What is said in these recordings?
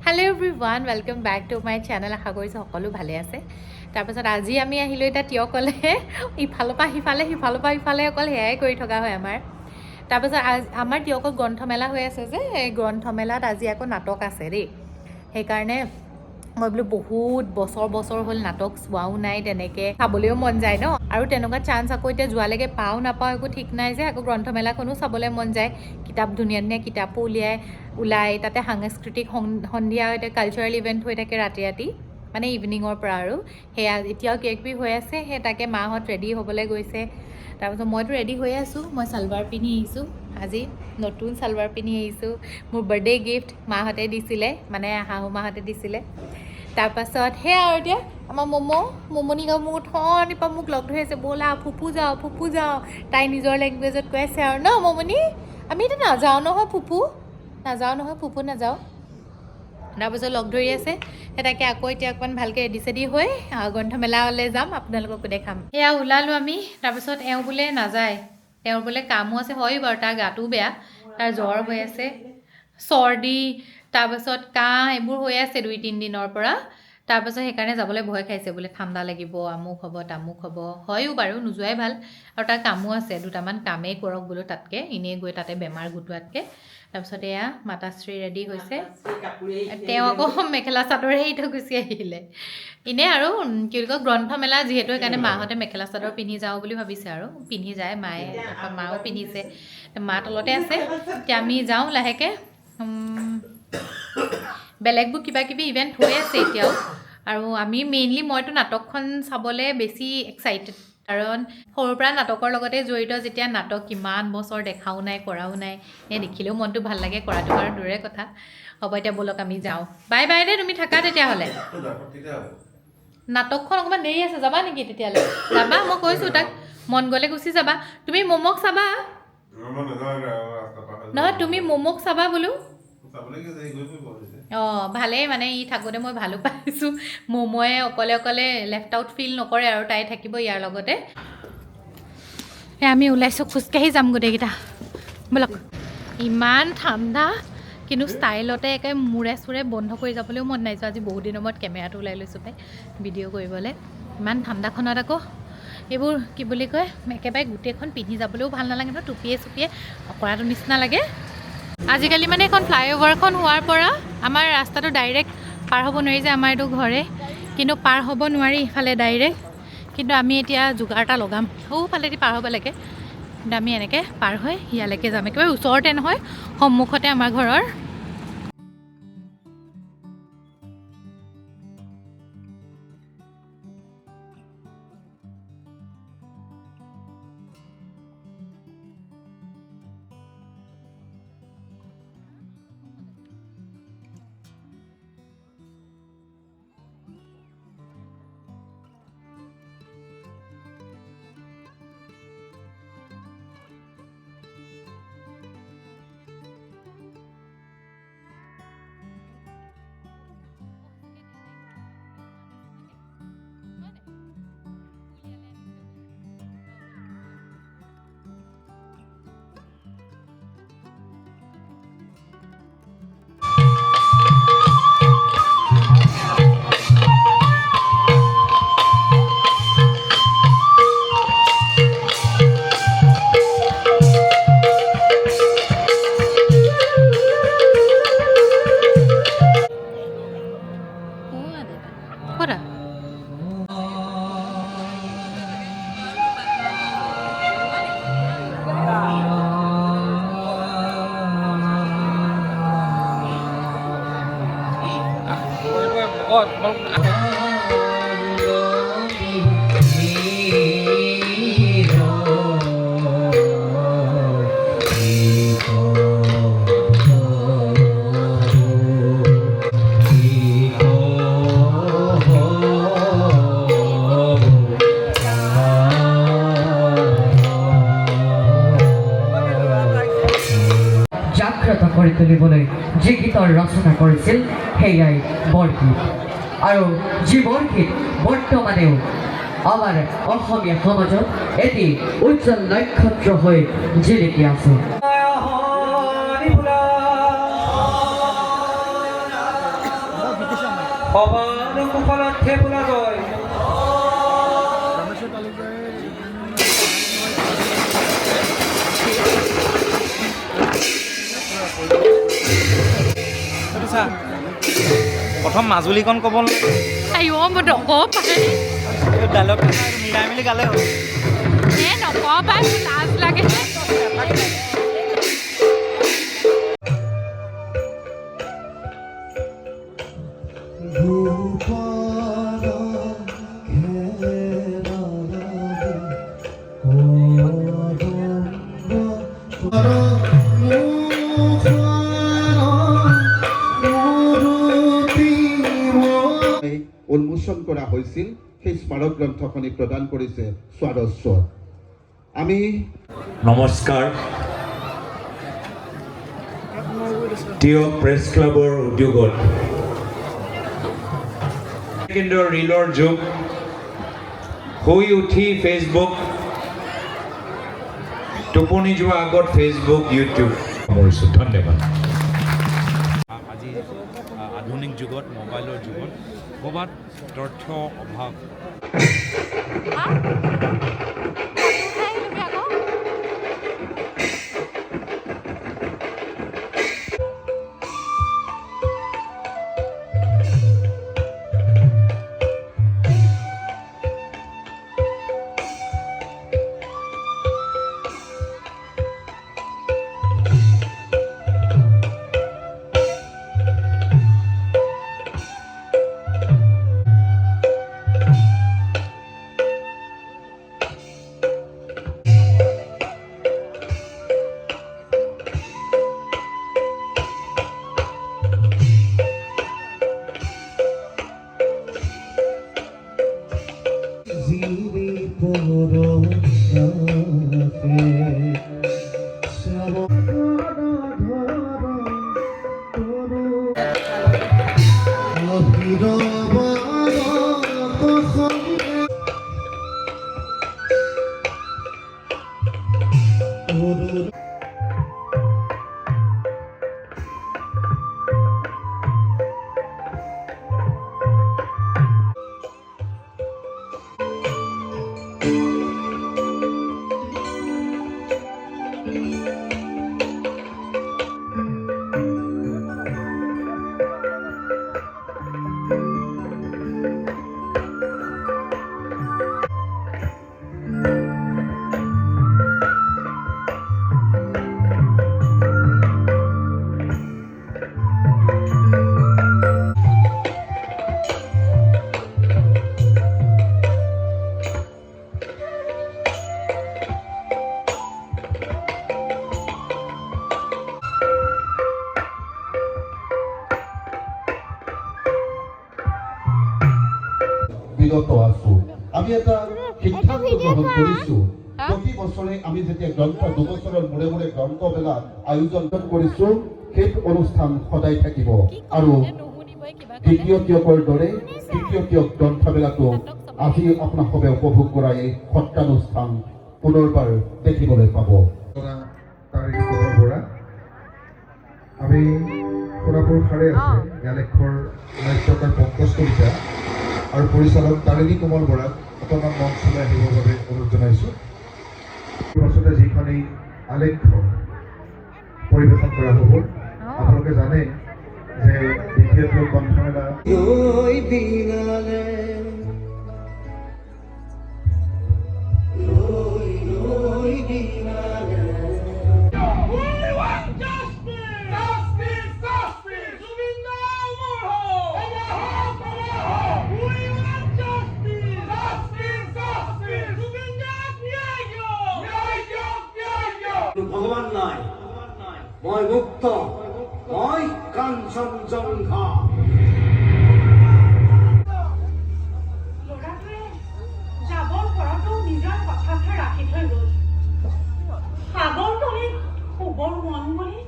Hello everyone, welcome back to my channel. আশা কৰিছো সকলো ভালে আছে। তাৰপিছত আজি আমি আহিলো এটা টিয় কলে ইফালৰ পৰা সিফালে অকল হেয়াই কৰি থকা হয় আমাৰ। তাৰপিছত আমাৰ টিয়কত গ্ৰন্থমেলা হৈ আছে যে এই গ্ৰন্থমেলাত আজি আকৌ নাটক আছে দেই। সেইকাৰণে মই বোলো বহুত বছৰ হ'ল নাটক চোৱাও নাই, তেনেকৈ চাবলৈও মন যায় ন। আৰু তেনেকুৱা চান্স আকৌ এতিয়া যোৱালৈকে পাওঁ নাপাওঁ একো ঠিক নাই যে আকৌ গ্ৰন্থমেলাখনো চাবলৈ মন যায়। কিতাপ ধুনীয়া কিতাপো ওলাই তাতে সাংস্কৃতিক সন্ধিয়া এতিয়া কালচাৰেল ইভেণ্ট হৈ থাকে ৰাতি মানে ইভিনিঙৰ পৰা আৰু সেয়া এতিয়াও কিবা হৈ আছে। সেই তাকে মাহঁত ৰেডি হ'বলৈ গৈছে। তাৰপিছত মইতো ৰেডি হৈ আছোঁ। মই চালৱাৰ পিন্ধি আহিছোঁ, আজি নতুন চালৱাৰ পিন্ধি আহিছোঁ। মোৰ বাৰ্থডে গিফ্ট মাহঁতে দিছিলে, মানে শাহু মাহঁতে দিছিলে। তাৰপাছত সেয়া আৰু এতিয়া আমাৰ মমনিক মোক থনিৰ পৰা মোক লগ ধৰি আছে, ব'লা ফুপু যাওঁ। তাই নিজৰ লেংগুৱেজত কৈ আছে আৰু ন মমনি আমি এতিয়া নাযাওঁ নহয় ফুপু নাযাওঁ। তাৰপিছত লগ ধৰি আছে। সেই তাকে আকৌ এতিয়া অকণমান ভালকৈ ৰেডি চেডি হৈ গ্ৰন্থমেলালৈ যাম, আপোনালোককো দেখাম। সেয়া ওলালোঁ আমি। তাৰপিছত এওঁ বোলে নাযায়, তেওঁৰ বোলে কামো আছে। হয় বাৰু, তাৰ গাটোও বেয়া, তাৰ জ্বৰ হৈ আছে, চৰ্দি, তাৰপাছত কাহ এইবোৰ হৈ আছে 2-3 দিনৰ পৰা। তাৰপাছত সেইকাৰণে যাবলৈ ভয় খাইছে, বোলে ঠাণ্ডা লাগিব, আমুক হ'ব তামুক হ'ব। হয়ো বাৰু, নোযোৱাই ভাল। আৰু তাৰ কামো আছে, 2টামান কামেই কৰক বোলো তাতকৈ, এনেই গৈ তাতে বেমাৰ গোটোৱাতকৈ। তাৰপিছত এয়া মাতাশ্ৰী ৰেডি হৈছে। তেওঁ আকৌ মেখেলা চাদৰে এৰি থৈ গুচি আহিলে। এনেই আৰু কি বুলি কয় গ্ৰন্থমেলা যিহেতু, সেইকাৰণে মাহঁতে মেখেলা চাদৰ পিন্ধি যাওঁ বুলি ভাবিছে আৰু পিন্ধি যায় মায়ে। তাৰপৰা মাও পিন্ধিছে, মা তলতে আছে। এতিয়া আমি যাওঁ লাহেকৈ। বেলেগবোৰ কিবাকিবি ইভেণ্ট হৈ আছে এতিয়াও। আৰু আমি মইতো নাটকখন চাবলৈ বেছি এক্সাইটেড, কাৰণ সৰুৰ পৰা নাটকৰ লগতে জড়িত যেতিয়া। নাটক কিমান বছৰ দেখাও নাই, কৰাও নাই। দেখিলেও মনটো ভাল লাগে, কৰাটো বাৰু দূৰে কথা। হ'ব এতিয়া ব'লক আমি যাওঁ। বাই দেই, তুমি থাকা তেতিয়াহ'লে। নাটকখন অকণমান দেৰি আছে, যাবা নেকি তেতিয়ালৈ? যাবা, মই কৈছোঁ তাক মন গ'লে গুচি যাবা। তুমি মমক চাবা নহয়, তুমি মমক চাবা বোলো। অঁ ভালেই, মানে ই থাকোঁতে মই ভালো পাইছোঁ। মময়ে অকলে লেফ্ট আউট ফিল নকৰে আৰু, তাই থাকিব ইয়াৰ লগতে। আমি ওলাইছোঁ, খোজকাঢ়ি যাম গোটেইকেইটা, ব'লক। ইমান ঠাণ্ডা, কিন্তু ষ্টাইলতে একে মূৰে চূৰে বন্ধ কৰি যাবলৈও মন নাই যোৱা। আজি বহুত দিনৰ মূৰত কেমেৰাটো ওলাই লৈছোঁ পাই ভিডিঅ' কৰিবলৈ। ইমান ঠাণ্ডাখনত আকৌ এইবোৰ কি বুলি কয়, একেবাৰে গোটেইখন পিন্ধি যাবলৈও ভাল নালাগে নহয়, টুপিয়ে চুপিয়ে অকৰাটো নিচিনা লাগে। আজিকালি মানে এখন ফ্লাইঅভাৰখন হোৱাৰ পৰা আমাৰ ৰাস্তাটো ডাইৰেক্ট পাৰ হ'ব নোৱাৰি যে, আমাৰ এইটো ঘৰে। কিন্তু পাৰ হ'ব নোৱাৰি ইফালে ডাইৰেক্ট। কিন্তু আমি এতিয়া যোগাৰ এটা লগাম, সৌফালেদি পাৰ হ'ব লাগে। কিন্তু আমি এনেকৈ পাৰ হৈ ইয়ালৈকে যাম, একেবাৰে ওচৰতে নহয়, সন্মুখতে আমাৰ ঘৰৰ। জাগ্ৰত কৰি তুলিবলৈ যি গীতৰ ৰচনা কৰিছিল সেয়াই বৰগীত। আৰু যি বৰগীত বৰ্তমানেও আমাৰ অসমীয়া সমাজত এটি উজ্জ্বল নক্ষত্ৰ হৈ জিলিকি আছে। সবাৰ কুশলত ফুলা জয় প্ৰথম মাজুলীখন ক'ব আইঅ মই নকওঁ পাই ডাইলগ মিলাই মেলি গালে হ'ল নকওঁ পাই লাজ লাগে উন্মোচন কৰা হৈছিল সেই স্মাৰক গ্ৰন্থখনি প্ৰদান কৰিছে স্বাদস্বৰ আমি নমস্কাৰ টিয় প্ৰেছ ক্লাবৰ উদ্যোগত ছেকেণ্ডৰ ৰিলৰ যুগ শুই উঠি ফেচবুক টোপনি যোৱা আগত ফেচবুক ইউটিউব সামৰিছোঁ ধন্যবাদ আজি আধুনিক যুগত মোবাইলৰ যুগত ক'ৰবাত তথ্য অভাৱ বিৰত আছো আমি এটা সিদ্ধান্ত গ্ৰহণ কৰিছোঁ প্ৰতি বছৰে আমি যেতিয়া গ্ৰন্থ দুবছৰৰ মূৰে মূৰে গ্ৰন্থমেলা আয়োজন কৰিছোঁ সেই অনুষ্ঠান সদায় থাকিব আৰু দ্বিতীয় টিয়কৰ দৰে তৃতীয় টিয়ক গ্ৰন্থমেলাটো আজি আপোনালোকে উপভোগ কৰা এই সত্ৰানুষ্ঠান পুনৰবাৰ দেখিবলৈ পাব আমি সোণাপুৰ খাৰে আছে জ্ঞানেশ্বৰ নাট্যকাৰ পংকজ কলিতা আৰু পৰিচালক তাৰিণী কোমল বৰাক অকণমান মঞ্চলৈ আহিবৰ বাবে অনুৰোধ জনাইছোঁ পাছতে যিখন এই আলেখ্য পৰিৱেশন কৰা হ'ব আপোনালোকে জানে যে দ্বিতীয়টো গ্ৰন্থমেলা ভগৱান নাই মই মুক্ত মই কাঞ্চনজংঘা ল'ৰাটোৱে যাবৰ পৰাটো নিজৰ কথাকে ৰাখি থৈ গ'ল সাগৰ তলিত শুবৰ মন বুলি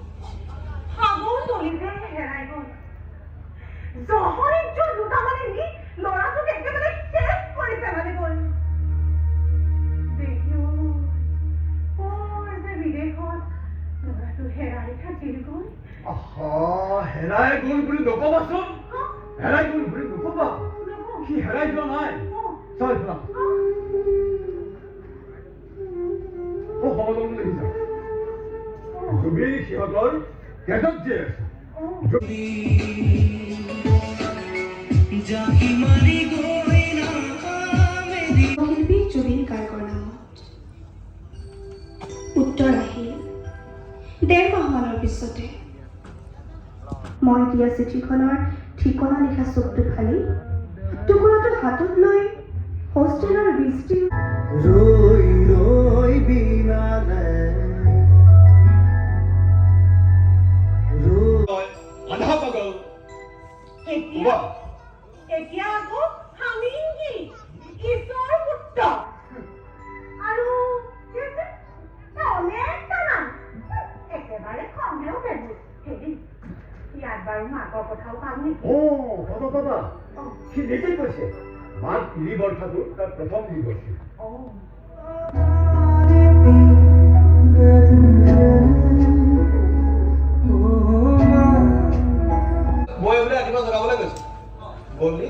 সাগৰ তলিতে হেৰাই গ'ল জহৰীত যোৱা দুটামানে নি ল'ৰাটোক একেবাৰে শেষ কৰি পেলালে গ'ল হেৰাই গ'ল বুলি নকবাচোন হেৰাই গ'ল বুলি নক'বা সি হেৰাই যোৱা নাই চাই পেলা সমাজলৈ দেখিছা জুবিন সিহঁতৰ কেজত যে আছে শিল্পী জুবিন গাৰ্গৰ নামত উত্তৰ আহিল 1.5 মাহমানৰ পিছতে মই দিয়া চিঠিখনৰ ঠিকনা লিখা চকটো ফালি টুকুৰাটো হাতত লৈ হোষ্টেলৰ বৃষ্টি ৰৈ ৰৈ বিনালে আধা পাগল এতিয়া আকৌ হামিংগি ঈশ্বৰ পুত্ৰ আৰু একেবাৰে খঙেও বেবো হেৰি ইয়াত বাৰু মাকৰ কথাও পাম নেকি বাবা সি নিজেই কৈছে মাক ইৰি বৰ্ষাটো তাৰ প্ৰথম দি গৈছে মই বোলে ৰাতিপুৱা জগাবলৈ গৈছো গলি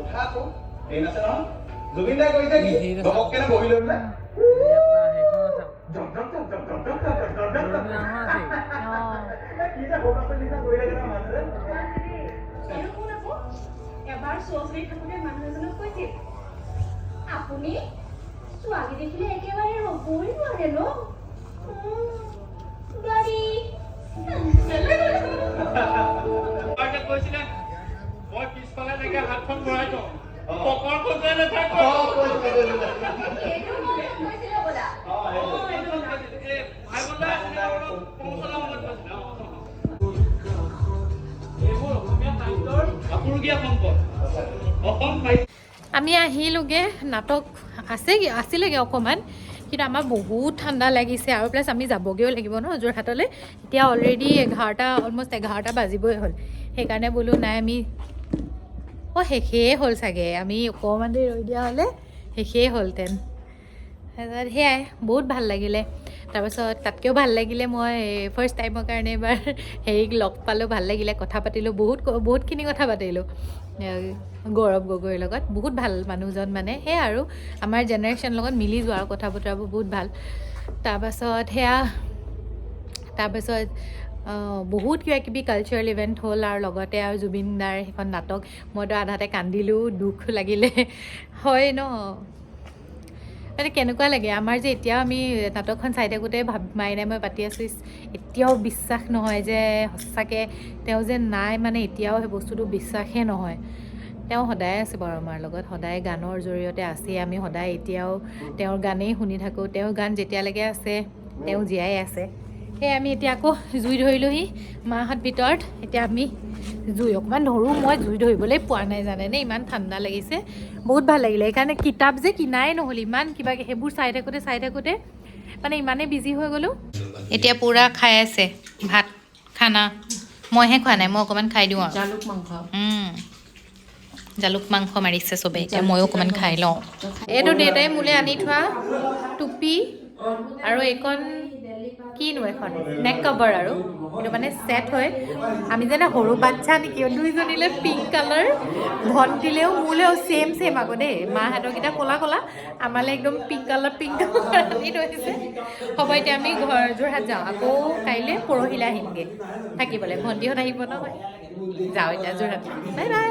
উঠা আকৌ এই নাছে নহয় জুবিন দাই কৰিছে কি ঘপককেনে বহি লৈ বোলে এবাৰ ছোৱালী থাকোঁতে মানুহ এজনক কৈছিল আপুনি ছোৱালী দেখিলে একেবাৰে ৰ'বই নোৱাৰে ন কৈছিলে মই পিছফালে এনেকে হাতখন ভৰাই থওঁ পকৰ খোজাই নাথাকো আপুৰুগীয়া সম্পদ অসম আমি আহিলোগে নাটক আছিলেগে অকণমান কিন্তু আমাৰ বহুত ঠাণ্ডা লাগিছে আৰু প্লাছ আমি যাবগৈও লাগিব ন যোৰহাটলৈ এতিয়া অলৰেডি অলমষ্ট 11টা বাজিবই হ'ল সেইকাৰণে বোলো নাই আমি শেষেই হ'ল চাগে আমি অকণমান দেৰি ৰৈ দিয়া হ'লে শেষেই হ'লহেঁতেন তাৰপিছত সেয়াই বহুত ভাল লাগিলে তাৰপিছত তাতকৈও ভাল লাগিলে মই ফাৰ্ষ্ট টাইমৰ কাৰণে এবাৰ হেৰিক লগ পালোঁ ভাল লাগিলে কথা পাতিলোঁ বহুতখিনি কথা পাতিলোঁ গৌৰৱ গগৈৰ লগত বহুত ভাল মানুহজন মানে সেয়া আৰু আমাৰ জেনেৰেশ্যন লগত মিলি যোৱা আৰু কথা বতৰাবোৰ বহুত ভাল তাৰপাছত বহুত কিবাকিবি কালচাৰেল ইভেণ্ট হ'ল আৰু লগতে আৰু জুবিন দাৰ সেইখন নাটক মইতো আধাতে কান্দিলোঁ দুখ লাগিলে হয় ন মানে কেনেকুৱা লাগে আমাৰ যে এতিয়াও আমি নাটকখন চাই থাকোঁতে মাইনাই মই পাতি আছোঁ এতিয়াও বিশ্বাস নহয় যে সঁচাকৈ তেওঁ যে নাই মানে এতিয়াও সেই বস্তুটো বিশ্বাসেই নহয় তেওঁ সদায় আছে বাৰু আমাৰ লগত সদায় গানৰ জৰিয়তে আছে আমি সদায় এতিয়াও তেওঁৰ গানেই শুনি থাকোঁ তেওঁৰ গান যেতিয়ালৈকে আছে তেওঁ জীয়াই আছে সেই আমি এতিয়া আকৌ জুই ধৰিলোহি মাহঁত ভিতৰত এতিয়া আমি জুই অকণমান ধৰোঁ মই জুই ধৰিবলৈ পোৱা নাই জানেনে ইমান ঠাণ্ডা লাগিছে বহুত ভাল লাগিলে সেইকাৰণে কিতাপ যে কিনাই নহ'ল ইমান কিবা সেইবোৰ চাই থাকোঁতে মানে ইমানেই বিজি হৈ গ'লোঁ এতিয়া পূৰা খাই আছে ভাত খানা মইহে খোৱা নাই মই অকণমান খাই দিওঁ আৰু জালুক মাংস মাৰিছে চবেই এতিয়া ময়ো অকণমান খাই লওঁ এইটো দেউতাই মোলৈ আনি থোৱা টুপি আৰু এইখন কিনো এখন নেক কভাৰ আৰু এইটো মানে ছেট হয় আমি যেনে সৰু বাচ্চা নেকি দুইজনীলৈ পিংক কালাৰ ভণ্টিলেও মোলৈও ছেম আকৌ দেই মাহঁতৰকেইটা ক'লা আমালৈ একদম পিংক কালাৰ আনি থৈছে হ'ব এতিয়া আমি যোৰহাট যাওঁ আকৌ কাইলৈ পৰহিলৈ আহিমগৈ থাকিবলৈ ভণ্টিহঁত আহিব নহয় যাওঁ এতিয়া যোৰহাট বাই বাই